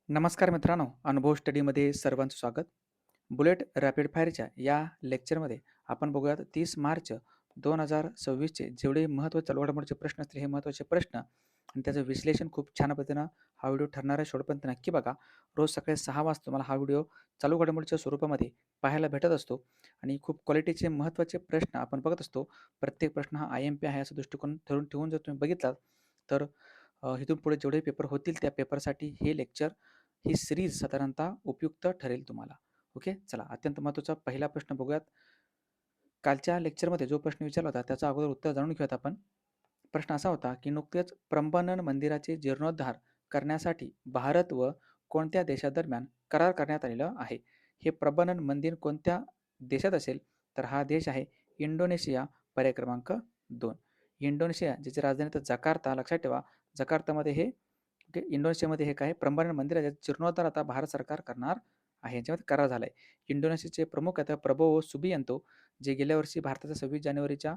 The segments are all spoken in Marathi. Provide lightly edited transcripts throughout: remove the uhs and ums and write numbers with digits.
नमस्कार मित्रांनो, अनुभव स्टडीमध्ये सर्वांचं स्वागत. बुलेट रॅपिड फायरच्या या लेक्चरमध्ये आपण बघूयात 30 मार्च 2026चे जेवढे महत्त्वाचे घडामोडीचे प्रश्न असतील, हे महत्त्वाचे प्रश्न आणि त्याचं विश्लेषण खूप छान पद्धतीनं हा व्हिडिओ ठरणार आहे. शेवटपर्यंत नक्की बघा. रोज सकाळी 6 वाजता तुम्हाला हा व्हिडिओ चालू घडामोडीच्या स्वरूपामध्ये पाहायला भेटत असतो आणि खूप क्वालिटीचे महत्त्वाचे प्रश्न आपण बघत असतो. प्रत्येक प्रश्न हा IMP आहे असा दृष्टिकोन ठरवून ठेवून जर तुम्ही बघितलात, तर इथून पुढे जेवढे पेपर होतील त्या पेपरसाठी हे लेक्चर, ही सीरीज साधारणतः उपयुक्त ठरेल तुम्हाला. ओके, चला अत्यंत महत्त्वाचा पहिला प्रश्न बघूयात. कालच्या लेक्चरमध्ये जो प्रश्न विचारला होता त्याचा अगोदर उत्तर जाणून घेऊयात आपण. प्रश्न असा होता की नुकतेच प्रंबनन मंदिराचे जीर्णोद्धार करण्यासाठी भारत व कोणत्या देशादरम्यान करार करण्यात आलेला आहे. हे प्रंबनन मंदिर कोणत्या देशात असेल, तर हा देश आहे इंडोनेशिया. पर्याय क्रमांक 2. इंडोनेशिया, ज्याची राजधानी तर जकार्ता. लक्षात ठेवा, जकार्तामध्ये हे इंडोनेशियामध्ये हे काय प्रंबनन मंदिराचे जीर्णोद्धार आता भारत सरकार करणार आहे. याच्यामध्ये करार झाला आहे. इंडोनेशियाचे प्रमुख आता प्रबोवो सुबियांतो, जे गेल्या वर्षी भारताच्या 26 जानेवारीच्या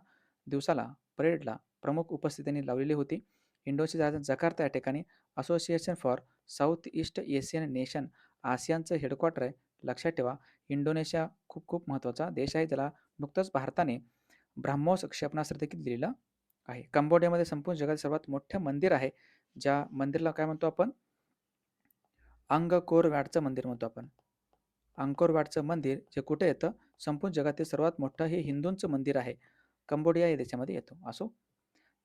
दिवसाला परेडला प्रमुख उपस्थितीने लावलेली होती. इंडोनेशियाची राजधानी जकार्ता या ठिकाणी Association for South East Asian Nation, आसियानचं हेडक्वार्टर आहे. लक्षात ठेवा, इंडोनेशिया खूप खूप महत्त्वाचा देश आहे, ज्याला नुकतंच भारताने ब्रह्मोस क्षेपणास्त्र देखील दिलेलं आहे. कंबोडियामध्ये संपूर्ण जगात सर्वात मोठं मंदिर आहे, ज्या मंदिराला काय म्हणतो आपण? अंगकोर वॅटचं मंदिर म्हणतो आपण. अंकोर वॅटचं मंदिर जे कुठे येतं? संपूर्ण जगातील सर्वात मोठं हे हिंदूंचं मंदिर आहे. कंबोडिया या देशामध्ये येतो. असो,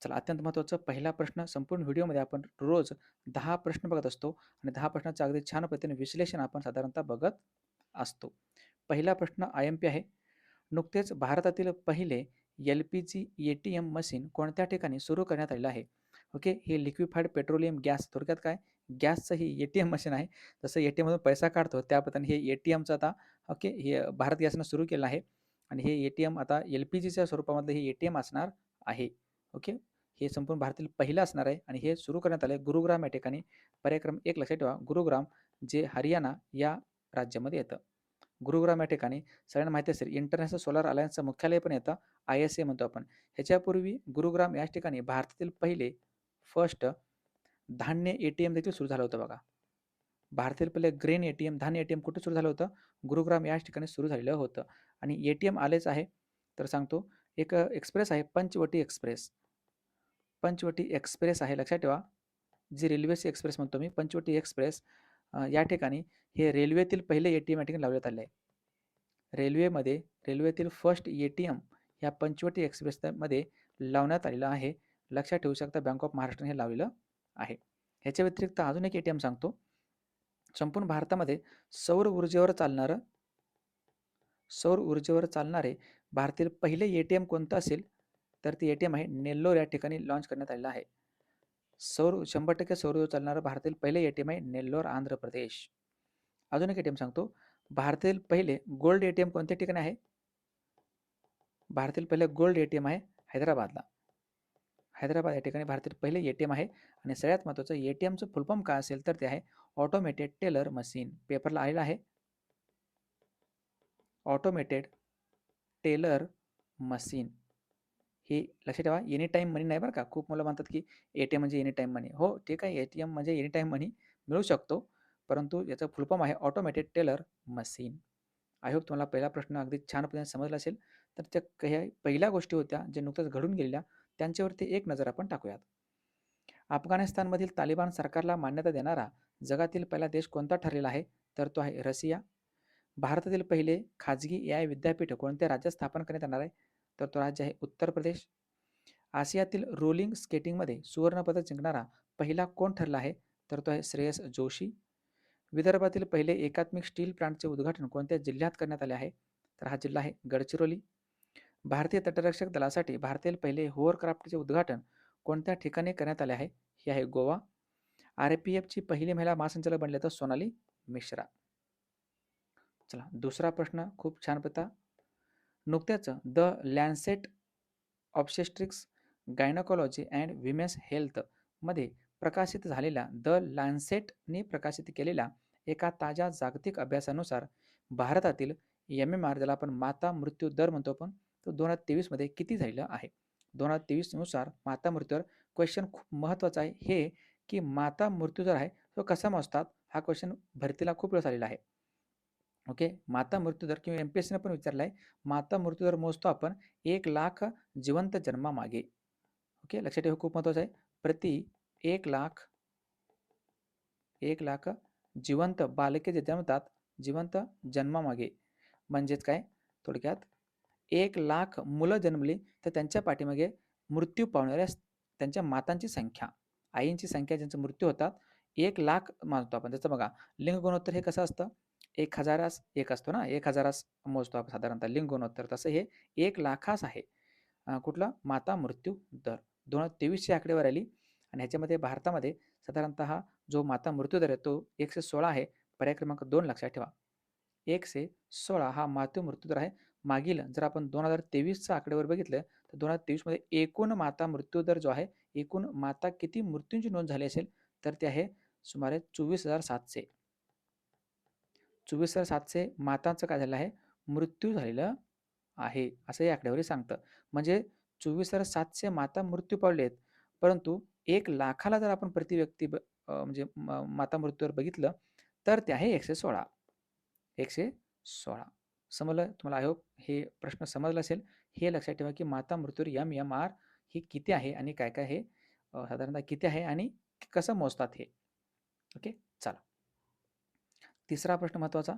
चला अत्यंत महत्त्वाचा पहिला प्रश्न. संपूर्ण व्हिडिओमध्ये आपण रोज 10 प्रश्न बघत असतो आणि 10 प्रश्नाचं अगदी छान पद्धतीने विश्लेषण आपण साधारणतः बघत असतो. पहिला प्रश्न IMP आहे. नुकतेच भारतातील पहिले LPG ATM मशीन कोणत्या ठिकाणी सुरू करण्यात आलेलं आहे? ओके, हे लिक्विफाईड पेट्रोलियम गॅस, थोडक्यात काय, गॅसचं ही ATM मशीन आहे. जसं ATMमधून पैसा काढतो त्या पद्धतीने हे ATMचं आता ओके, हे भारत गॅसनं सुरू केलं आहे आणि हे ATM आता LPGच्या स्वरूपामधलं हे ATM असणार आहे. ओके, हे संपूर्ण भारतातील पहिलं असणार आहे आणि हे सुरू करण्यात आलं आहे गुरुग्राम या ठिकाणी. पर्याय क्रमांक 1 लक्षात ठेवा, गुरुग्राम, जे हरियाणा या राज्यामध्ये येतं. गुरुग्राम या ठिकाणी सगळ्यांना माहिती असेल इंटरनॅशनल सोलार अलायन्सचं मुख्यालय पण येतं, ISA म्हणतो आपण. ह्याच्यापूर्वी गुरुग्राम याच ठिकाणी भारतातील पहिले फर्स्ट धान्य ATM देखील सुरू झालं होतं बघा. भारतातील पहिले ग्रेन ATM, धान्य ATM कुठे सुरू झालं होतं? गुरुग्राम याच ठिकाणी सुरू झालेलं होतं. आणि ATM आलेच आहे, तर सांगतो. एक एक्सप्रेस आहे, पंचवटी एक्सप्रेस. पंचवटी एक्सप्रेस आहे, लक्षात ठेवा. जी रेल्वेची एक्सप्रेस म्हणतो मी, पंचवटी एक्सप्रेस. या ठिकाणी हे रेल्वेतील पहिले ATM या ठिकाणी लावण्यात आले आहे. रेल्वेतील फर्स्ट ATM ह्या पंचवटी एक्सप्रेसमध्ये लावण्यात आलेलं आहे. लक्षात ठेवू शकता, बँक ऑफ महाराष्ट्राने हे लावलेलं आहे. ह्याच्या व्यतिरिक्त अजून एक ATM सांगतो. संपूर्ण भारतामध्ये सौर ऊर्जेवर चालणारे भारतातील पहिले ATM कोणतं असेल, तर ते ATM आहे नेल्लोर या ठिकाणी लॉन्च करण्यात आलेलं आहे. 100% सौरऊर्जेवर चालणारं भारतातील पहिले ATM आहे नेल्लोर, आंध्र प्रदेश. अजून एक ATM सांगतो. भारतातील पहिले गोल्ड ATM कोणत्या ठिकाणी आहे? भारतातील पहिले गोल्ड ATM आहे हैदराबादला. हैदराबाद या ठिकाणी भारतातील पहिले ATM आहे. आणि सगळ्यात महत्त्वाचं, ATMचं फुल फॉर्म काय असेल, तर ते आहे ऑटोमेटेड टेलर मशीन. पेपरला आलेलं आहे ऑटोमेटेड टेलर मशीन. हे लक्षात ठेवा, एनी टाईम मनी नाही बरं का. खूप मुलं म्हणतात की ATM म्हणजे एनी टाईम मनी. हो ठीक आहे, ATM म्हणजे एनी टाईम मनी मिळू शकतो, परंतु याचं फुल फॉर्म आहे automated teller machine. I hope तुम्हाला पहिला प्रश्न अगदी छान पद्धतीने समजला असेल. तर त्या काही पहिल्या गोष्टी होत्या जे नुकत्याच घडून गेलेल्या, त्यांच्यावरती एक नजर आपण टाकूयात. अफगाणिस्तानमधील तालिबान सरकारला मान्यता देणारा जगातील पहिला देश कोणता ठरलेला आहे, तर तो आहे रशिया. भारतातील पहिले खाजगी AI विद्यापीठ कोणत्या राज्यात स्थापन करण्यात येणार आहे, तर तो राज्य आहे उत्तर प्रदेश. आशियातील रोलिंग स्केटिंगमध्ये सुवर्णपदक जिंकणारा पहिला कोण ठरला आहे, तर तो आहे श्रेयस जोशी. विदर्भातील पहिले एकात्मिक स्टील प्लांटचे उद्घाटन कोणत्या जिल्ह्यात करण्यात आले आहे, तर हा जिल्हा आहे गडचिरोली. भारतीय तटरक्षक दलासाठी भारतातील पहिले होअरक्राफ्टचे उद्घाटन कोणत्या ठिकाणी करण्यात आले आहे, हे आहे गोवा. RPFची पहिली महिला महासंचालक बनले तर सोनाली मिश्रा. चला दुसरा प्रश्न खूप छान पता. नुकत्याच the Lancet Obstetrics, Gynaecology and Women's Health मध्ये प्रकाशित झालेल्या द लॅन्सेटने प्रकाशित केलेल्या एका ताज्या जागतिक अभ्यासानुसार भारतातील MMR, ज्याला आपण माता मृत्यू दर म्हणतो आपण, तो 2023 मध्ये किती झालेला आहे? 2023 नुसार माता मृत्यू दर. क्वेश्चन खूप महत्त्वाचा आहे हे, की माता मृत्यू दर आहे तो कसा मोजतात? हा क्वेश्चन भरतीला खूप वेळेस आलेला आहे. ओके, माता मृत्यूदर किंवा MPSC ने पण विचारला आहे, माता मृत्यूदर मोजतो आपण 1,00,000 जिवंत जन्मामागे. ओके, लक्षात ठेवा, खूप महत्त्वाचं आहे. प्रति 1,00,000 जिवंत बालके जे जन्मतात, जिवंत जन्मामागे म्हणजेच काय, थोडक्यात 1,00,000 मुलं जन्मली तर त्यांच्या पाठीमागे मृत्यू पावणाऱ्या त्यांच्या मातांची संख्या, आईंची संख्या ज्यांचा मृत्यू होतात 1,00,000 मानतो आपण. जसं बघा, लिंग गुणोत्तर हे कसं असतं, 1,000 एक असतो ना, 1,000 मोजतो आपण साधारणतः लिंग गुणोत्तर, तसं हे 1,00,000 आहे. कुठला माता मृत्यू दर 2023ची आकडेवारी आली आणि ह्याच्यामध्ये भारतामध्ये साधारणतः जो माता मृत्यू दर आहे तो 116 आहे. पर्याय क्रमांक 2 लक्षात ठेवा. 116 हा मातृ मृत्यू दर आहे. मागील जर आपण 2023चा आकडेवारी बघितलं तर 2023 मध्ये एकूण माता मृत्यू दर जो आहे, एकूण माता किती मृत्यूंची नोंद झाली असेल तर ते आहे सुमारे 24,700. 24,700 मातांचं काय झालं आहे, मृत्यू झालेलं आहे असं या आकडेवारी सांगतं. म्हणजे 24,700 माता मृत्यू पावले आहेत. परंतु 1,00,000ला जर आपण प्रति व्यक्ती म्हणजे माता मृत्यूवर बघितलं तर ते आहे 116. 116. समजलं तुम्हाला? आय होप हे प्रश्न समजला असेल. हे लक्षात ठेवा की माता मृत्यूवर MMR ही किती आहे आणि काय काय हे साधारणतः किती आहे आणि कसं मोजतात हे. ओके, चला. तिसरा प्रश्न महत्त्वाचा.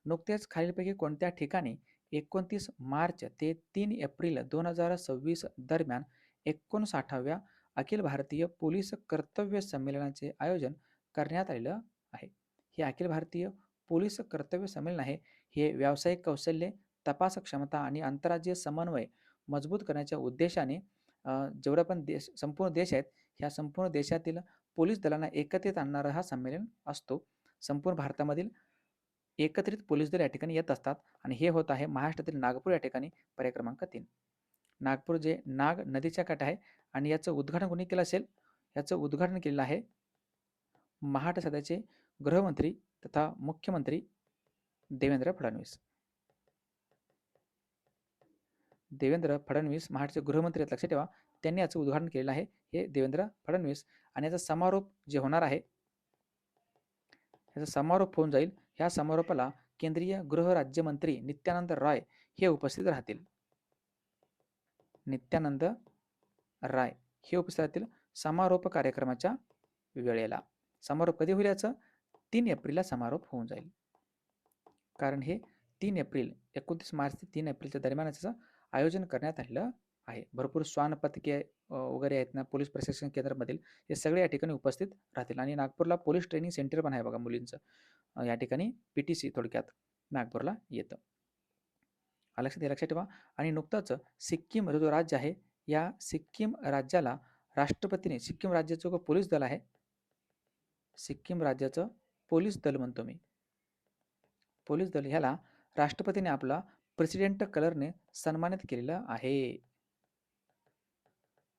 नुकतेच खालीलपैकी कोणत्या ठिकाणी 29 मार्च ते 3 एप्रिल 2026 दरम्यान 59व्या अखिल भारतीय पोलीस कर्तव्य संमेलनाचे आयोजन करण्यात आलेलं आहे? हे अखिल भारतीय पोलीस कर्तव्य संमेलन आहे. हे व्यावसायिक कौशल्ये, तपास क्षमता आणि आंतरराज्यीय समन्वय मजबूत करण्याच्या उद्देशाने जेवढा पण देश, संपूर्ण देश आहेत, ह्या संपूर्ण देशातील पोलीस दलांना एकत्रित आणणारा हा संमेलन असतो. संपूर्ण भारतामधील एकत्रित पोलीस दल या ठिकाणी येत असतात आणि हे होत आहे महाराष्ट्रातील नागपूर या ठिकाणी. पर्याय क्रमांक 3. नागपूर जे नाग नदीच्या काठी आहे आणि याचं उद्घाटन कोणी केलं असेल? याचं उद्घाटन केलेलं आहे महाराष्ट्र सध्याचे गृहमंत्री तथा मुख्यमंत्री देवेंद्र फडणवीस. देवेंद्र फडणवीस महाराष्ट्राचे गृहमंत्री आहेत, लक्षात ठेवा. त्यांनी याचं उद्घाटन केलेलं आहे, हे देवेंद्र फडणवीस. आणि याचा समारोप जे होणार आहे, याचा समारोप होऊन जाईल. ह्या समारोपाला केंद्रीय गृहराज्यमंत्री नित्यानंद राय हे उपस्थित राहतील. नित्यानंद राय हे उपस्थित राहतील समारोप कार्यक्रमाच्या वेळेला. समारोप कधी होईल याचं? 3 एप्रिलला समारोप होऊन जाईल. कारण हे 3 एप्रिल 29 मार्च ते 3 एप्रिलच्या दरम्यान याचं आयोजन करण्यात आलेलं आहे. भरपूर श्वान पथके वगैरे आहेत ना पोलीस प्रशिक्षण केंद्रामधील, हे सगळे या ठिकाणी उपस्थित राहतील. आणि नागपूरला पोलीस ट्रेनिंग सेंटर पण आहे बघा मुलींचं. या ठिकाणी PTC थोडक्यात नागपूरला येतं. लक्षात ठेवा. आणि नुकताच सिक्कीम जो राज्य आहे, या सिक्कीम राज्याला राष्ट्रपतीने, सिक्कीम राज्याचं पोलीस दल आहे, सिक्कीम राज्याचं पोलीस दल म्हणतो मी, पोलीस दल, ह्याला राष्ट्रपतीने आपला प्रेसिडेंट कलरने सन्मानित केलेलं आहे.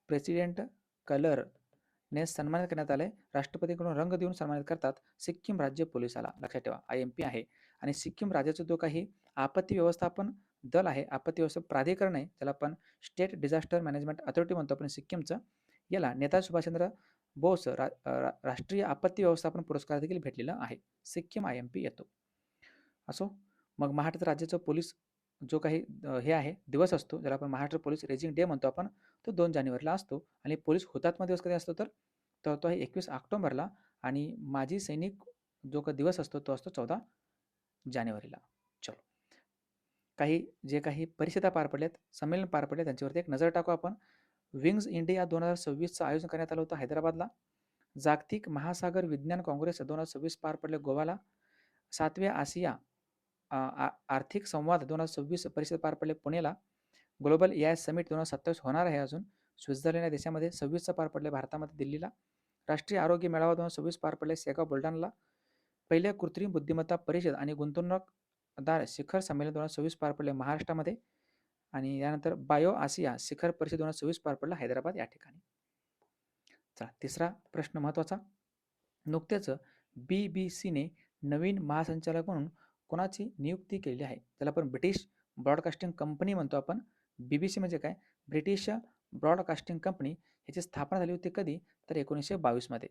प्रेसिडेंट कलरने सन्मानित करण्यात आले. राष्ट्रपतीकडून रंग देऊन सन्मानित करतात सिक्कीम राज्य पोलिसाला. लक्षात ठेवा, IMP आहे. आणि सिक्कीम राज्याचा जो काही आपत्ती व्यवस्थापन दल आहे, आपत्ती व्यवस्थापन प्राधिकरण आहे, त्याला आपण स्टेट डिझास्टर मॅनेजमेंट अथॉरिटी म्हणतो आपण सिक्कीमचं, याला नेताजी सुभाषचंद्र बोस राष्ट्रीय आपत्ती व्यवस्थापन पुरस्कार देखील भेटलेला आहे. सिक्कीम IMP येतो. असो, मग महाराष्ट्र राज्याचं पोलीस जो काही हे आहे दिवस असतो, ज्याला आपण महाराष्ट्र पोलीस रेजिंग डे म्हणतो आपण, तो 2 जानेवारीला असतो. आणि पोलीस हुतात्मा दिवस कधी असतो तर तो आहे 21 ऑक्टोबरला. आणि माजी सैनिक जो काही दिवस असतो तो असतो 14 जानेवारीला. चलो, काही जे काही परिषदा पार पडल्यात, संमेलन पार पडले, त्यांच्यावरती एक नजर टाकू आपण. विंग्स इंडिया 2026चं आयोजन करण्यात आलं होतं हैदराबादला. जागतिक महासागर विज्ञान काँग्रेस 2026 पार पडले गोवाला. 7व्या आशिया आर्थिक संवाद 2026 परिषद पार पडले पुण्याला. ग्लोबल AI समिट 2027 होणार आहे अजून स्वित्झर्लंड या देशामध्ये. 26चं पार पडले भारतामध्ये दिल्लीला. राष्ट्रीय आरोग्य मेळावा 2026 पार पडले शेगाव बुलढाणाला. पहिल्या कृत्रिम बुद्धिमत्ता परिषद आणि गुंतवणूकदार शिखर संमेलन 2026 पार पडले महाराष्ट्रामध्ये. आणि यानंतर बायो आशिया शिखर परिषद 2026 पार पडला हैदराबाद या ठिकाणी. चला, तिसरा प्रश्न महत्त्वाचा. नुकतेच BBCने नवीन महासंचालक म्हणून कोणाची नियुक्ती केलेली आहे? त्याला आपण ब्रिटिश ब्रॉडकास्टिंग कंपनी म्हणतो आपण. BBC म्हणजे काय? British broadcasting company. ह्याची स्थापना झाली होती कधी? तर 1922 मध्ये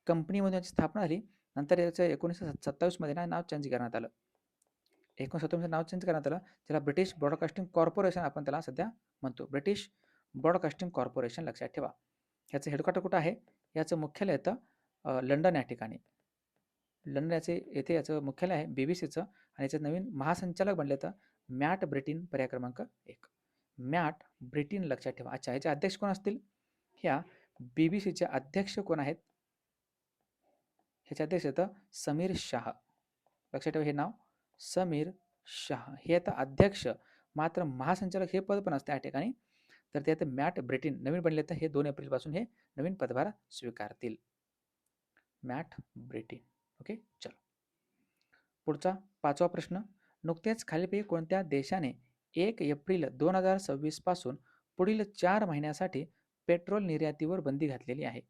कंपनीमध्ये याची स्थापना झाली. नंतर याचं 1927 ना नाव चेंज करण्यात आलं. 1927 नाव चेंज करण्यात आलं. त्याला ब्रिटिश ब्रॉडकास्टिंग कॉर्पोरेशन आपण त्याला सध्या म्हणतो. ब्रिटिश ब्रॉडकास्टिंग कॉर्पोरेशन लक्षात ठेवा. याचं हेडक्वार्टर कुठं आहे? याचं मुख्यालय येतं लंडन या ठिकाणी. लंडन येथे याचं मुख्यालय आहे BBC-चं आणि याचे नवीन महासंचालक बनले तर मॅट ब्रिटिन, पर्याय क्रमांक 1. मॅट ब्रिटिन लक्षात ठेवा. अच्छा, याचे अध्यक्ष कोण असतील? ह्या BBC-चे अध्यक्ष कोण आहेत? ह्याचे अध्यक्ष येतं समीर शाह. लक्षात ठेवा हे नाव, समीर शाह. हे आता अध्यक्ष, मात्र महासंचालक हे पद पण असते या ठिकाणी. तर ते आता मॅट ब्रिटिन नवीन बनले तर हे 2 एप्रिलपासून हे नवीन पदभार स्वीकारतील. मॅट ब्रिटिन. ओके, चलो पुढचा 5वा प्रश्न. नुकतेच खालीलपैकी कोणत्या देशाने 1 एप्रिल 2026 पासून पुढील 4 महिन्यासाठी पेट्रोल निर्यातीवर बंदी घातलेली आहे?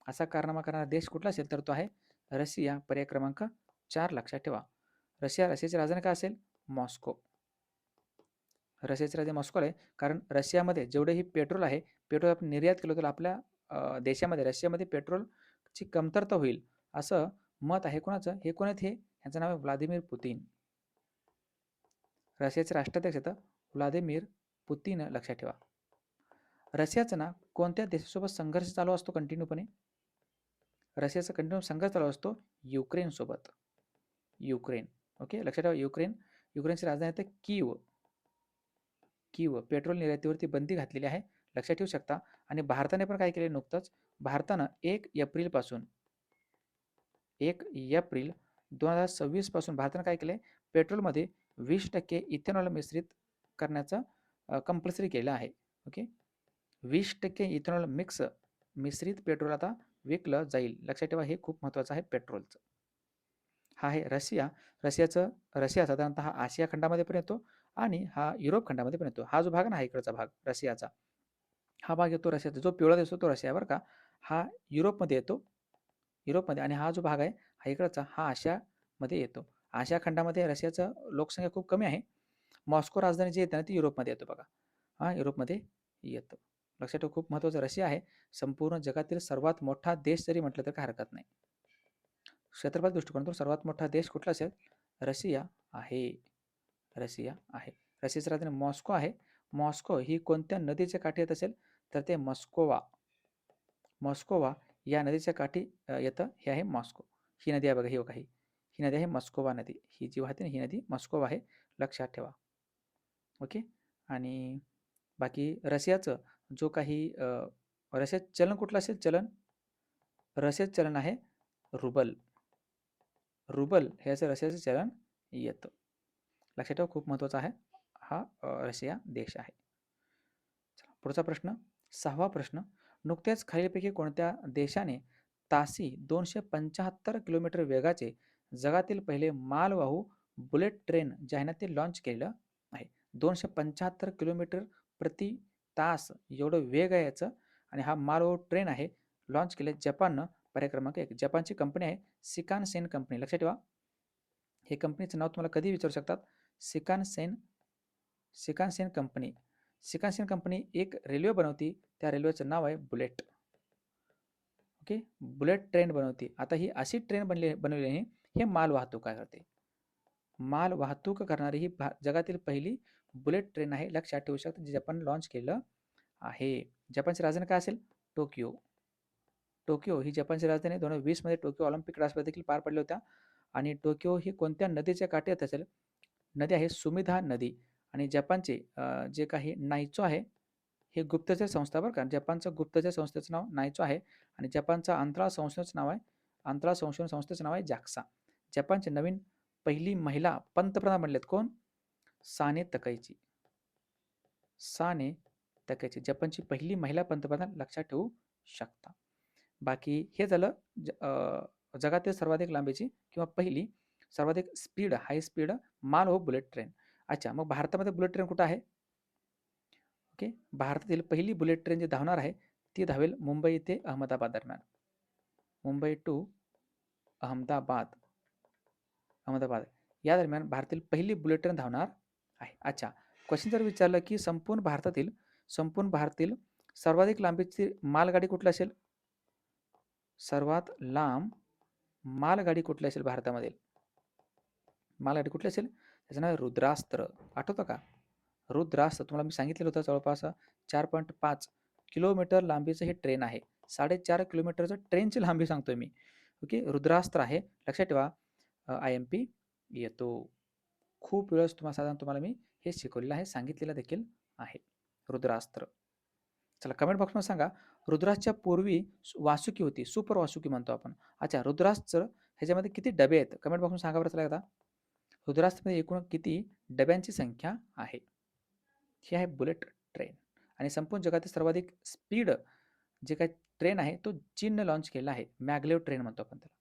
असा कारनामा करणारा देश कुठला असेल तर तो आहे रशिया. पर्याय क्रमांक 4 लक्षात ठेवा. रशियाची राजधानी काय असेल? मॉस्को. रशियाची राजधानी मॉस्को आहे, कारण रशियामध्ये जेवढेही पेट्रोल आहे, पेट्रोल आपण निर्यात केलं तर आपल्या देशामध्ये रशियामध्ये पेट्रोलची कमतरता होईल असं मत आहे. कोणाचं? हे कोण आहेत? हे यांचं नाव आहे व्लादिमीर पुतिन. रशियाचे राष्ट्राध्यक्ष आहेत व्लादिमीर पुतिन लक्षात ठेवा. रशियाचा ना कोणत्या देशासोबत संघर्ष चालू असतो कंटिन्यूपणे? रशियाचा कंटिन्यू संघर्ष चालू असतो युक्रेन सोबत. युक्रेन. ओके, लक्षात ठेवा युक्रेन. युक्रेनची राजधानी आहे कीव. कीव. पेट्रोल निर्यातीवरती बंदी घातलेली आहे, लक्षात ठेवू शकता. आणि भारताने पण काय केले नुकतंच? भारतानं 1 एप्रिलपासून 1 एप्रिल 2026 पासून भारतानं काय केले? पेट्रोलमध्ये 20% इथेनॉल मिश्रित करण्याचं कंपल्सरी केलं आहे. ओके, 20% इथेनॉल मिश्रित पेट्रोल आता विकलं जाईल. लक्षात ठेवा हे खूप महत्त्वाचं आहे पेट्रोलचं. हा आहे रशिया. रशिया साधारणतः हा आशिया खंडामध्ये पण येतो आणि हा युरोप खंडामध्ये पण येतो. हा जो भाग ना, हा इकडचा भाग रशियाचा, हा भाग येतो रशियाचा. जो पिवळा दिसतो तो रशिया बरं का, हा युरोपमध्ये येतो. युरोपमध्ये. आणि हा जो भाग आहे हा इकडचा, हा आशियामध्ये येतो. आशिया खंडामध्ये रशियाचं लोकसंख्या खूप कमी आहे. मॉस्को राजधानी जी येते ना ती युरोपमध्ये येतो बघा. हा युरोपमध्ये येतो. लक्षात ठेवा खूप महत्त्वाचं. रशिया आहे संपूर्ण जगातील सर्वात मोठा देश जरी म्हटलं तर काय हरकत नाही. क्षेत्रफळ दृष्टिकोनातून सर्वात मोठा देश कुठला असेल? रशिया आहे. रशिया आहे. रशियाची राजधानी मॉस्को आहे. मॉस्को ही कोणत्या नदीच्या काठी येत असेल तर ते मॉस्कोवा. मॉस्कोवा या नदीच्या काठी येतं. हे आहे मॉस्को. ही नदी आहे बघा, ही बघा, ही नदी आहे मॉस्कोवा नदी. ही जी वाहते ना ही नदी मॉस्कोवा आहे, लक्षात ठेवा. ओके. आणि बाकी रशियाचं जो काही रशियाचं चलन कुठलं असेल? चलन रशियाचं चलन आहे रुबल. रुबल हे असं रशियाचं चलन येतं. लक्षात ठेवा खूप महत्त्वाचा आहे हा रशिया देश आहे. चला पुढचा प्रश्न 6वा प्रश्न. नुकत्याच खालीलपैकी कोणत्या देशाने तासी 275 किलोमीटर वेगाचे जगातील पहिले मालवाहू बुलेट ट्रेन जे आहे ना ते लॉन्च केलेलं आहे? 275 किलोमीटर प्रति तास एवढं वेग आहे याचं. आणि हा मालवाहू ट्रेन आहे, लॉन्च केले जपाननं. पर्याय क्रमांक 1. जपानची कंपनी आहे सिकानसेन कंपनी. लक्षात ठेवा हे कंपनीचं नाव तुम्हाला कधी विचारू शकतात. Shinkansen company. सिकानसेन कंपनी एक रेल्वे बनवती, त्या रेल्वेचं नाव आहे बुलेट. ओके, बुलेट ट्रेन बनवती. आता ही अशी ट्रेन बनवली आहे, हे माल वाहतूक काय करते? माल वाहतूक करणारी ही जगातील पहिली बुलेट ट्रेन आहे, लक्षात ठेवू शकता, जी जपान लॉन्च केलं आहे. जपानची राजधानी काय असेल? टोकियो. टोकियो ही जपानची राजधानी. 2020 मध्ये टोकियो ऑलिम्पिक रासस्पर्धा देखील पार पडल्या होत्या. आणि टोकियो ही कोणत्या नदीच्या काठी येत असेल? नदी आहे सुमिधा नदी. आणि जपानचे जे काही नायचो आहे, हे गुप्तचर संस्था बरं का. जपानचं गुप्तचर संस्थेचं नाव नायचो आहे. आणि जपानचं अंतराळ संस्थेचं नाव आहे, अंतराळ संशोधन संस्थेचं नाव आहे जाक्सा. जपानचे नवीन पहिली महिला पंतप्रधान बनलेत कोण? साने तकैची. साने तकैची जपानची पहिली महिला पंतप्रधान, लक्षात ठेवू शकता. बाकी हे झालं जगातील सर्वाधिक लांबीची किंवा पहिली सर्वाधिक स्पीड हाय स्पीड मालवाहू बुलेट ट्रेन. अच्छा, मग भारतामध्ये बुलेट ट्रेन कुठं आहे? ओके, भारतातील पहिली बुलेट ट्रेन जी धावणार आहे ती धावेल मुंबई ते अहमदाबाद दरम्यान. मुंबई टू अहमदाबाद या दरम्यान भारतातील पहिली बुलेट ट्रेन धावणार आहे. अच्छा, क्वेश्चन जर विचारलं की संपूर्ण भारतातील सर्वाधिक लांबीची मालगाडी कुठली असेल? सर्वात लांब मालगाडी कुठली असेल भारतामधील? मालगाडी कुठली असेल? त्याचं नाव आहे रुद्रास्त्र. आठवतं का? रुद्रास्त्र तुम्हाला मी सांगितलेलं होतं जवळपास 4.5 किलोमीटर लांबीचं हे ट्रेन आहे. 4.5 किलोमीटरचं ट्रेनची लांबी सांगतोय मी. ओके. रुद्रास्त्र आहे. लक्षात ठेवा. IMP येतो. खूप वेळेस तुम्हाला मी हे शिकवलेलं आहे, सांगितलेलं देखील आहे. रुद्रास्त्र. चला कमेंट बॉक्समध्ये सांगा. रुद्रासच्या पूर्वी वासुकी होती. सुपर वासुकी म्हणतो आपण. अच्छा रुद्रास्त्र ह्याच्यामध्ये किती डबे आहेत? कमेंट बॉक्समध्ये सांगा बरं चला एकदा. रुद्रास्त्रमध्ये एकूण किती डब्यांची संख्या आहे? ही आहे बुलेट ट्रेन आणि संपूर्ण जगातील सर्वाधिक स्पीड जे काही ट्रेन आहे तो चीनने लॉन्च केला आहे. मॅग्लेव ट्रेन म्हणतो आपण त्याला.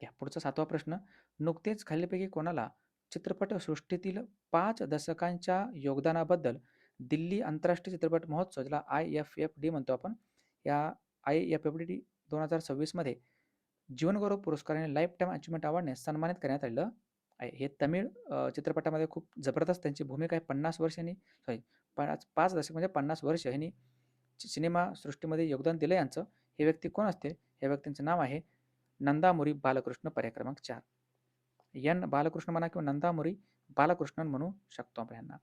या पुढचा 7वा प्रश्न. नुकतेच खालीलपैकी कोणाला चित्रपटसृष्टीतील 5 दशकांच्या योगदानाबद्दल दिल्ली आंतरराष्ट्रीय चित्रपट महोत्सव ज्याला IFFD म्हणतो आपण, या IFFD 2026 मध्ये जीवनगौरव पुरस्काराने लाईफ टाईम अचिव्हमेंट अवॉर्डने सन्मानित करण्यात आलेलं आहे. हे तमिळ चित्रपटामध्ये खूप जबरदस्त त्यांची भूमिका आहे. 50 वर्षांनी सॉरी 5 दशक म्हणजे 50 वर्ष ह्यांनी सिनेमासृष्टीमध्ये योगदान दिलं यांचं. हे व्यक्ती कोण असतील? या व्यक्तींचं नाव आहे नंदामुरी बालकृष्ण पर्याय क्रमांक 4. एन बालकृष्ण म्हणा किंवा नंदामुरी बालकृष्णन म्हणू शकतो आपण यांना.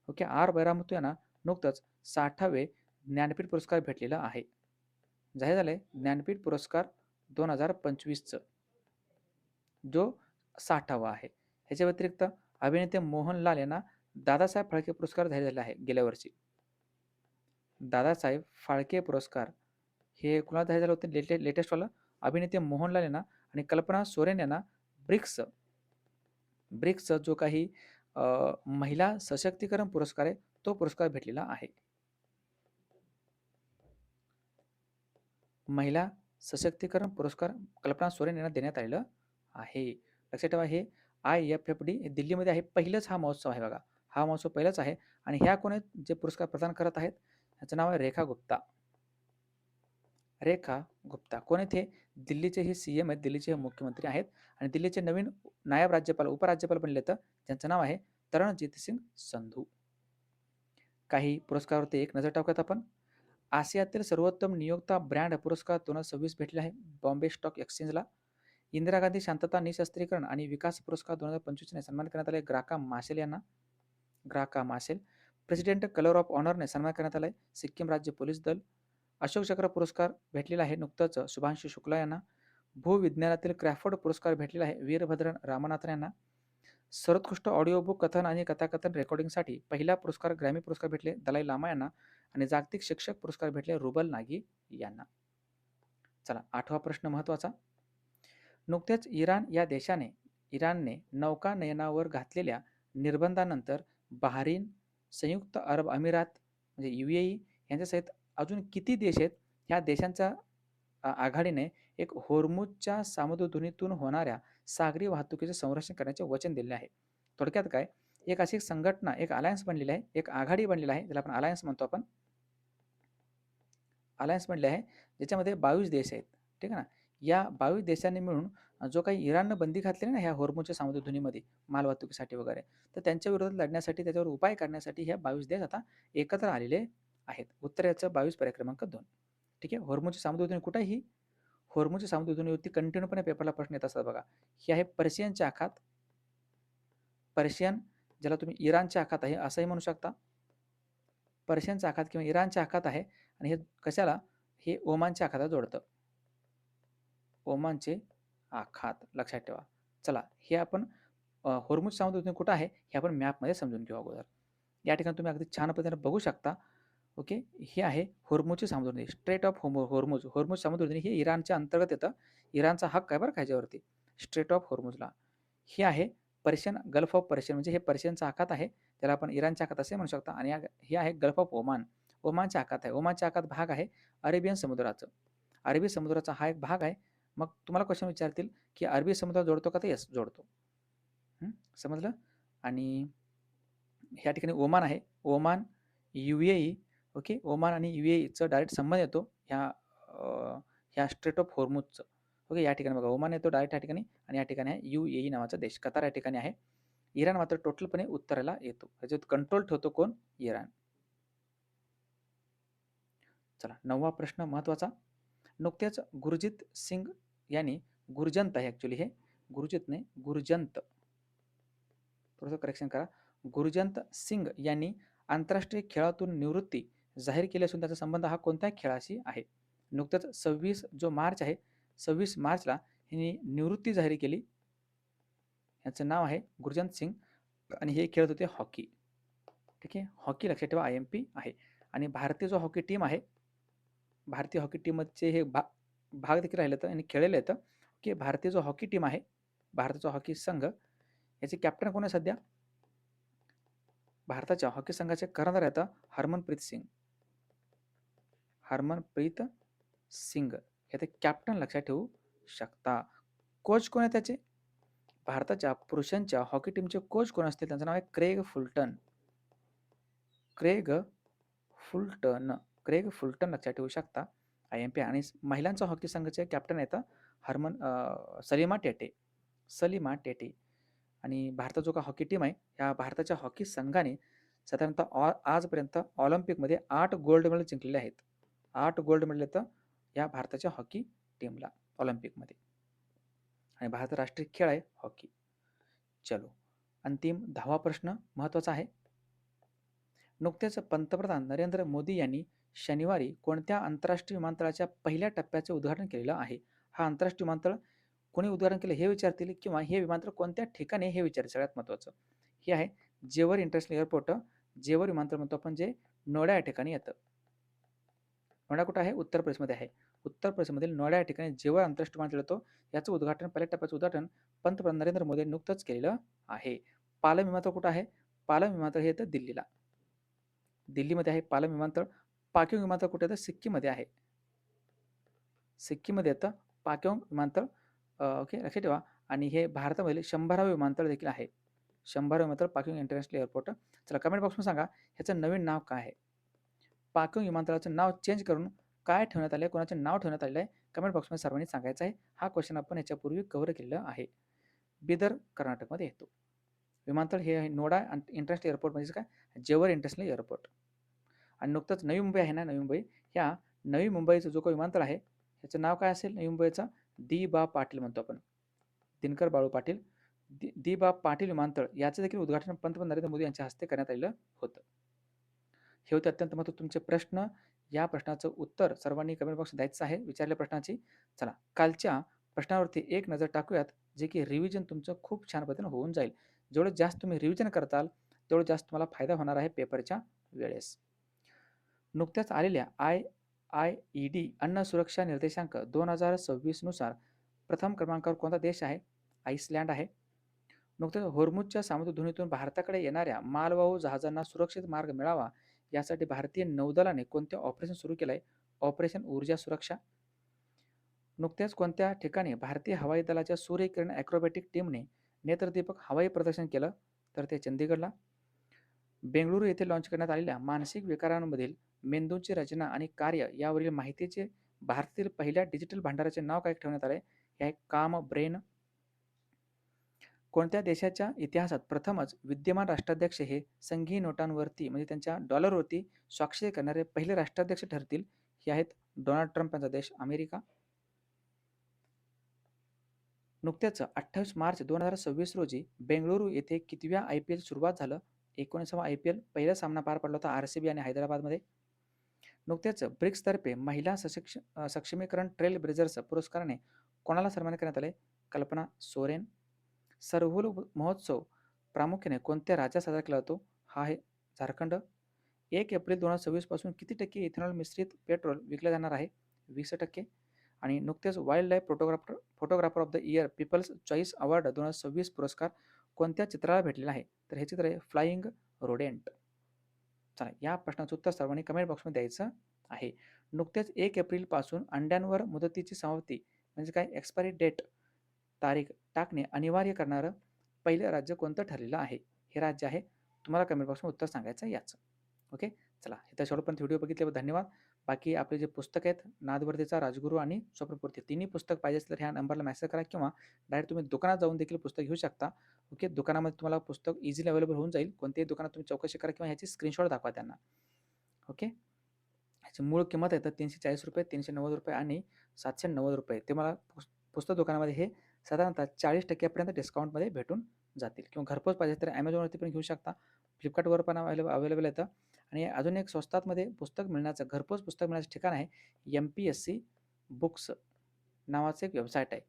ओके. आर बैरामुतू यांना नुकतंच 60वे ज्ञानपीठ पुरस्कार भेटलेला आहे. जाहीर झालंय ज्ञानपीठ पुरस्कार 2025चं जो 60वा आहे. ह्याच्या व्यतिरिक्त अभिनेते मोहनलाल यांना दादासाहेब फाळके पुरस्कार जाहीर झाले आहे गेल्या वर्षी. दादासाहेब फाळके पुरस्कार हे कुणाला जाहीर झालं होतं? लेटेस्टवालं अभिनेते मोहनलाल यांना आणि कल्पना सोरेन यांना ब्रिक्स जो काही महिला सशक्तीकरण पुरस्कार आहे तो पुरस्कार भेटलेला आहे. महिला सशक्तीकरण पुरस्कार कल्पना सोरेन यांना देण्यात आलेलं आहे. लक्षात ठेवा हे IFFD दिल्लीमध्ये आहे. पहिलंच हा महोत्सव आहे बघा. हा महोत्सव पहिलाच आहे आणि ह्या कोण आहेत जे पुरस्कार प्रदान करत आहेत? ह्याचं नाव आहे रेखा गुप्ता. रेखा गुप्ता कोण आहेत हे? दिल्लीचे हे CM आहेत. दिल्लीचे हे मुख्यमंत्री आहेत आणि दिल्लीचे नवीन नायब राज्यपाल उपराज्यपाल बनले तर त्यांचं नाव आहे तरणजीत सिंग संधू. काही पुरस्कारावरती एक नजर टाकूयात आपण. आशियातील सर्वोत्तम नियोक्ता ब्रँड पुरस्कार 2026 भेटले आहे बॉम्बे स्टॉक एक्सचेंजला. इंदिरा गांधी शांतता निशस्त्रीकरण आणि विकास पुरस्कार 2025ने सन्मान करण्यात आले ग्राका मासेल यांना. ग्राका मासेल. प्रेसिडेंट कलर ऑफ ऑनरने सन्मान करण्यात आलाय सिक्कीम राज्य पोलीस दल. अशोक चक्र पुरस्कार भेटलेला आहे नुकतंच शुभांशु शुक्ला यांना. भूविज्ञानातील क्रॅफोर्ड पुरस्कार भेटलेला आहे वीरभद्रन रामनाथन यांना. सर्वोत्कृष्ट ऑडिओ बुक कथन आणि कथाकथन रेकॉर्डिंगसाठी पहिला पुरस्कार ग्रॅमी पुरस्कार भेटले दलाई लामा यांना आणि जागतिक शिक्षक पुरस्कार भेटले रुबल नागी यांना. चला 8वा प्रश्न महत्त्वाचा. नुकतेच इराणने नौकानयनावर घातलेल्या निर्बंधानंतर बहारीन, संयुक्त अरब अमिरात म्हणजे UAE यांच्यासहित अजून किती देश आहेत? ह्या देशांच्या आघाडीने एक होर्मुझच्या सामुद्रधुनीतून होणाऱ्या सागरी वाहतुकीचे संरक्षण करण्याचे वचन दिले आहे. थोडक्यात काय? एक अशी संघटना, एक अलायन्स बनलेली आहे, एक आघाडी बनलेली आहे, ज्याला आपण अलायन्स म्हणतो आपण. अलायन्स बनले आहे ज्याच्यामध्ये 22 देश आहेत. ठीक आहे ना. या 22 देशांनी मिळून जो काही इराणनं बंदी घातली ना ह्या होर्मुझच्या सामुद्रधुनीमध्ये मालवाहतुकीसाठी वगैरे, तर त्यांच्या विरोधात लढण्यासाठी त्याच्यावर उपाय करण्यासाठी ह्या 22 देश आता एकत्र आलेले आहेत. उत्तर याचं 22 पर्याय क्रमांक 2. ठीक आहे. होर्मुझची सामुद्रधुनी कुठे ही? होर्मुझची सामुद्रधुनीवरती कंटिन्यूपणे पेपरला प्रश्न येत असतात बघा. ही आहे पर्शियनच्या आखात. पर्शियन ज्याला तुम्ही इराणच्या आखात आहे असंही म्हणू शकता. पर्शियनच्या आखात किंवा इराणच्या आखात आहे आणि हे कशाला? हे ओमानच्या आखातात जोडतं. ओमानचे आखात लक्षात ठेवा. चला हे आपण होर्मुझ सामुद्रधुनी कुठं आहे हे आपण मॅपमध्ये समजून घेऊ अगोदर. या ठिकाणी तुम्ही अगदी छान पद्धतीने बघू शकता. ओके. हे आहे होर्मुझची सामुद्रधुनी स्ट्रेट ऑफ होर्मुझ. होर्मुझ सामुद्रधुनी हे इराणच्या अंतर्गत येतं. इराणचा हक्क आहे बरं का ह्याच्यावरती स्ट्रेट ऑफ होर्मुझला. हे आहे पर्शियन गल्फ ऑफ पर्शियन म्हणजे हे पर्शियनचा आखात आहे. त्याला आपण इराणच्या आखात असे म्हणू शकता आणि हे आहे गल्फ ऑफ ओमान. ओमानच्या आखात आहे. ओमानच्या आखात भाग आहे अरेबियन समुद्राचं. अरबी समुद्राचा हा एक भाग आहे. मग तुम्हाला क्वेश्चन विचारतील की अरबी समुद्र जोडतो का? तर येस जोडतो. समजलं. आणि ह्या ठिकाणी ओमान आहे. Oman UAE. ओके. ओमान आणि UAEचं डायरेक्ट संबंध येतो ह्या स्ट्रेट ऑफ होर्मुझचं. ओके. या ठिकाणी बघा ओमान येतो डायरेक्ट या ठिकाणी आणि या ठिकाणी आहे UAE नावाचा देश. कतार या ठिकाणी आहे. इराण मात्र टोटलपणे उत्तरेला येतो. ह्याच्यात कंट्रोल ठेवतो कोण? इराण. चला 9वा प्रश्न महत्त्वाचा. नुकतेच गुरजीत सिंग यांनी गुरजंत आहे ॲक्च्युली हे, गुरजित नाही गुरजंत, थोडंसं करेक्शन करा. गुरजंत सिंग यांनी आंतरराष्ट्रीय खेळातून निवृत्ती जाहीर केली असून त्याचा संबंध हा कोणत्या खेळाशी आहे? नुकतंच 26 जो मार्च आहे, 26 मार्चला हिने निवृत्ती जाहीर केली. याचं नाव आहे गुरजंत सिंग आणि हे खेळत होते हॉकी. ठीक आहे, हॉकी लक्षात ठेवा, IMP आहे. आणि भारतीय जो हॉकी टीम आहे, भारतीय हॉकी टीमचे हे भाग देखील राहिले आणि खेळलेले आहेत की भारतीय जो हॉकी टीम आहे, भारताचा हॉकी संघ, याचे कॅप्टन कोण आहे सध्या? भारताच्या हॉकी संघाचे कर्णधार आहेत हरमनप्रीत सिंग. हरमनप्रीत सिंग हे ते कॅप्टन लक्षात ठेवू शकता. कोच कोण आहे त्याचे? भारताच्या पुरुषांच्या हॉकी टीमचे कोच कोण असतील? त्यांचं नाव आहे Craig Fulton. Craig Fulton, Craig Fulton लक्षात ठेवू शकता, IMP. आणि महिलांचा हॉकी संघाचे कॅप्टन आहेत सलीमा टेटे, सलीमा टेटे. आणि भारताचा जो का हॉकी टीम आहे, ह्या भारताच्या हॉकी संघाने साधारणतः आजपर्यंत ऑलिम्पिकमध्ये 8 गोल्ड मेडल जिंकलेले आहेत. 8 गोल्ड मेडल येतं या भारताच्या हॉकी टीमला ऑलिम्पिकमध्ये. आणि भारत राष्ट्रीय खेळ आहे हॉकी. चलो, अंतिम 10वा प्रश्न महत्त्वाचा आहे. नुकतेच पंतप्रधान नरेंद्र मोदी यांनी शनिवारी कोणत्या आंतरराष्ट्रीय विमानतळाच्या पहिल्या टप्प्याचे उद्घाटन केलेलं आहे? हा आंतरराष्ट्रीय विमानतळ कोणी उद्घाटन केलं हे विचारतील, किंवा हे विमानतळ कोणत्या ठिकाणी हे विचारतील. सगळ्यात महत्त्वाचं हे आहे जेवर इंटरनॅशनल एअरपोर्ट. जेवर विमानतळ म्हणतो आपण, जे नोएडा या ठिकाणी येतं. नोएडा कुठं आहे? उत्तर प्रदेशमध्ये आहे. उत्तर प्रदेशमधील नोएडा या ठिकाणी जेवर आंतरराष्ट्रीय विमानतळ येतो, याचं उद्घाटन, पहिल्या टप्प्याचं उद्घाटन पंतप्रधान नरेंद्र मोदी यांनी नुकतंच केलेलं आहे. पालम विमानतळ कुठं आहे? पालम विमानतळ हे येतं दिल्लीला, दिल्लीमध्ये आहे पालम विमानतळ. पाक्योंग विमानतळ कुठे येतं? सिक्कीममध्ये आहे, सिक्कीममध्ये येतं पाक्योंग विमानतळ. ओके, लक्षात ठेवा. आणि हे भारतामधील 100वे विमानतळ देखील आहे. 100वे विमानतळ पाक्योंग इंटरनॅशनल एअरपोर्ट. चला, कमेंट बॉक्समध्ये सांगा ह्याचं नवीन नाव काय आहे? पाक्योंग विमानतळाचं नाव चेंज करून काय ठेवण्यात आलं आहे, कोणाचे नाव ठेवण्यात आलेलं आहे, कमेंट बॉक्समध्ये सर्वांनी सांगायचं आहे. हा क्वेश्चन आपण याच्यापूर्वी कव्हर केलेला आहे. बिदर कर्नाटकमध्ये येतो विमानतळ. हे आहे नोएडा इंटरनॅशनल एअरपोर्ट, म्हणजे काय? जेवर इंटरनॅशनल एअरपोर्ट. आणि नुकतंच नवी मुंबई आहे ना, नवी मुंबई, ह्या नवी मुंबईचं जो काही विमानतळ आहे ह्याचं नाव काय असेल? नवी मुंबईचं दी.बा. पाटील म्हणतो आपण, दिनकर बाळू पाटील. दी.बा. पाटील विमानतळ याचं देखील उद्घाटन पंतप्रधान नरेंद्र मोदी यांच्या हस्ते करण्यात आलेलं होतं. हे होते अत्यंत महत्त्वाचे तुमचे प्रश्न. या प्रश्नाचं उत्तर सर्वांनी कमेंट बॉक्स द्यायचं आहे विचारलेल्या प्रश्नाची. चला, कालच्या प्रश्नावरती एक नजर टाकूयात, जे की रिव्हिजन तुमचं खूप छान पद्धतीने होऊन जाईल. जेवढं जास्त तुम्ही रिव्हिजन करताल तेवढं जास्त तुम्हाला फायदा होणार आहे पेपरच्या वेळेस. नुकत्याच आलेल्या IIED अन्न सुरक्षा निर्देशांक 2026 नुसार प्रथम क्रमांकावर कोणता देश आहे? आइसलँड आहे. नुकत्याच होर्मुझच्या सामुद्रधुनीतून भारताकडे येणाऱ्या मालवाहू जहाजांना सुरक्षित मार्ग मिळावा यासाठी भारतीय नौदलाने कोणते ऑपरेशन सुरू केलं आहे? ऑपरेशन ऊर्जा सुरक्षा. नुकत्याच कोणत्या ठिकाणी भारतीय हवाई दलाच्या सूर्यकिरण ॲक्रोबॅटिक टीमने नेत्रदीपक हवाई प्रदर्शन केलं? तर ते चंदीगडला. बेंगळुरू येथे लॉन्च करण्यात आलेल्या मानसिक विकारांमधील मेंदूची रचना आणि कार्य यावरील माहितीचे भारतातील पहिल्या डिजिटल भांडाराचे नाव काय ठेवण्यात आले? हे आहे काम ब्रेन. कोणत्या देशाच्या इतिहासात प्रथमच विद्यमान राष्ट्राध्यक्ष हे संघीय नोटांवरती, म्हणजे त्यांच्या डॉलरवरती स्वाक्षरी करणारे पहिले राष्ट्राध्यक्ष ठरतील? हे आहेत डोनाल्ड ट्रम्प यांचा देश अमेरिका. नुकत्याच 28 मार्च 2026 रोजी बेंगळुरू येथे कितव्या IPL सुरुवात झालं? 19वा IPL. पहिला सामना पार पडला होता RCB आणि हैदराबादमध्ये. नुकत्याच ब्रिक्सतर्फे महिला सक्षमीकरण ट्रेल ब्लेझर्स पुरस्काराने कोणाला सन्मानित करण्यात आले? कल्पना सोरेन. सरहुल महोत्सव प्रामुख्याने कोणत्या राज्यात साजरा केला जातो? हा आहे झारखंड. 1 एप्रिल 2026 पासून किती टक्के इथेनॉल मिश्रित पेट्रोल विकले जाणार आहे? 20%. आणि नुकतेच wildlife photographer of the year people's choice award 2026 पुरस्कार कोणत्या चित्राला भेटलेला आहे? तर हे चित्र आहे फ्लाइंग रोडेंट. चला, या प्रश्नाचं उत्तर सर्वांनी कमेंट बॉक्समध्ये द्यायचं आहे. नुकतेच 1 एप्रिलपासून अंड्यांवर मुदतीची समाप्ती, म्हणजे काय, एक्सपायरी डेट तारीख टाकणे अनिवार्य करणारं पहिलं राज्य कोणतं ठरलेलं आहे? हे राज्य आहे, तुम्हाला कमेंट बॉक्समध्ये उत्तर सांगायचं आहे याचं. ओके, चला, इथं शेवटपर्यंत व्हिडिओ बघितल्याबद्दल धन्यवाद. बाकी आपले जे पुस्तक आहेत, नादवर्दीचा, राजगुरू आणि स्वप्नपूर्ती, तिन्ही पुस्तक पाहिजे असेल तर ह्या नंबरला मेसेज करा, किंवा डायरेक्ट तुम्ही दुकानात जाऊन देखील पुस्तक घेऊ शकता. ओके, दुकानामध्ये तुम्हाला पुस्तक इझिली अवेलेबल होऊन जाईल. कोणत्याही दुकानात तुम्ही चौकशी करा किंवा ह्याची स्क्रीनशॉट दाखवा त्यांना. ओके, ह्याची मूळ किंमत आहे तर ₹340, ₹390 आणि ₹790. ते मला पुस्तक दुकानामध्ये हे साधारणतः 40% पर्यंत डिस्काउंटमध्ये भेटून जातील किंवा घरपोच पाहिजे तर Amazonवरती पण घेऊ शकता. फ्लिपकार्टवर पण अवेलेबल येतं आणि अजून एक स्वस्तातमध्ये पुस्तक मिळण्याचं घरपोच पुस्तक मिळण्याचं ठिकाण आहे MPSC बुक्स नावाचं एक वेबसाईट आहे.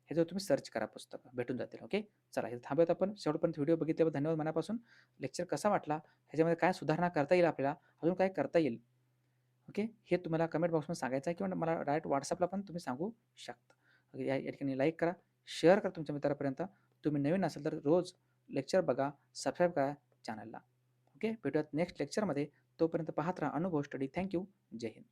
ह्याच्यावर तुम्ही सर्च करा, पुस्तकं भेटून जातील. ओके, चला हे थांबूयात आपण. शेवटपर्यंत व्हिडिओ बघितल्याबद्दल धन्यवाद मनापासून. लेक्चर कसा वाटला, ह्याच्यामध्ये काय सुधारणा करता येईल आपल्याला, अजून काय करता येईल, ओके, हे तुम्हाला कमेंट बॉक्समध्ये सांगायचं आहे किंवा मला डायरेक्ट WhatsAppला पण तुम्ही सांगू शकता. या या ठिकाणी लाईक करा, शेअर करा तुमच्या मित्रापर्यंत. तुम्ही नवीन असाल तर रोज लेक्चर बघा, सबस्क्राईब करा चॅनलला. ओके, भेटूयात नेक्स्ट लेक्चरमध्ये. तोपर्यंत पाहत राहा अनुभव स्टडी. थँक्यू. जय हिंद.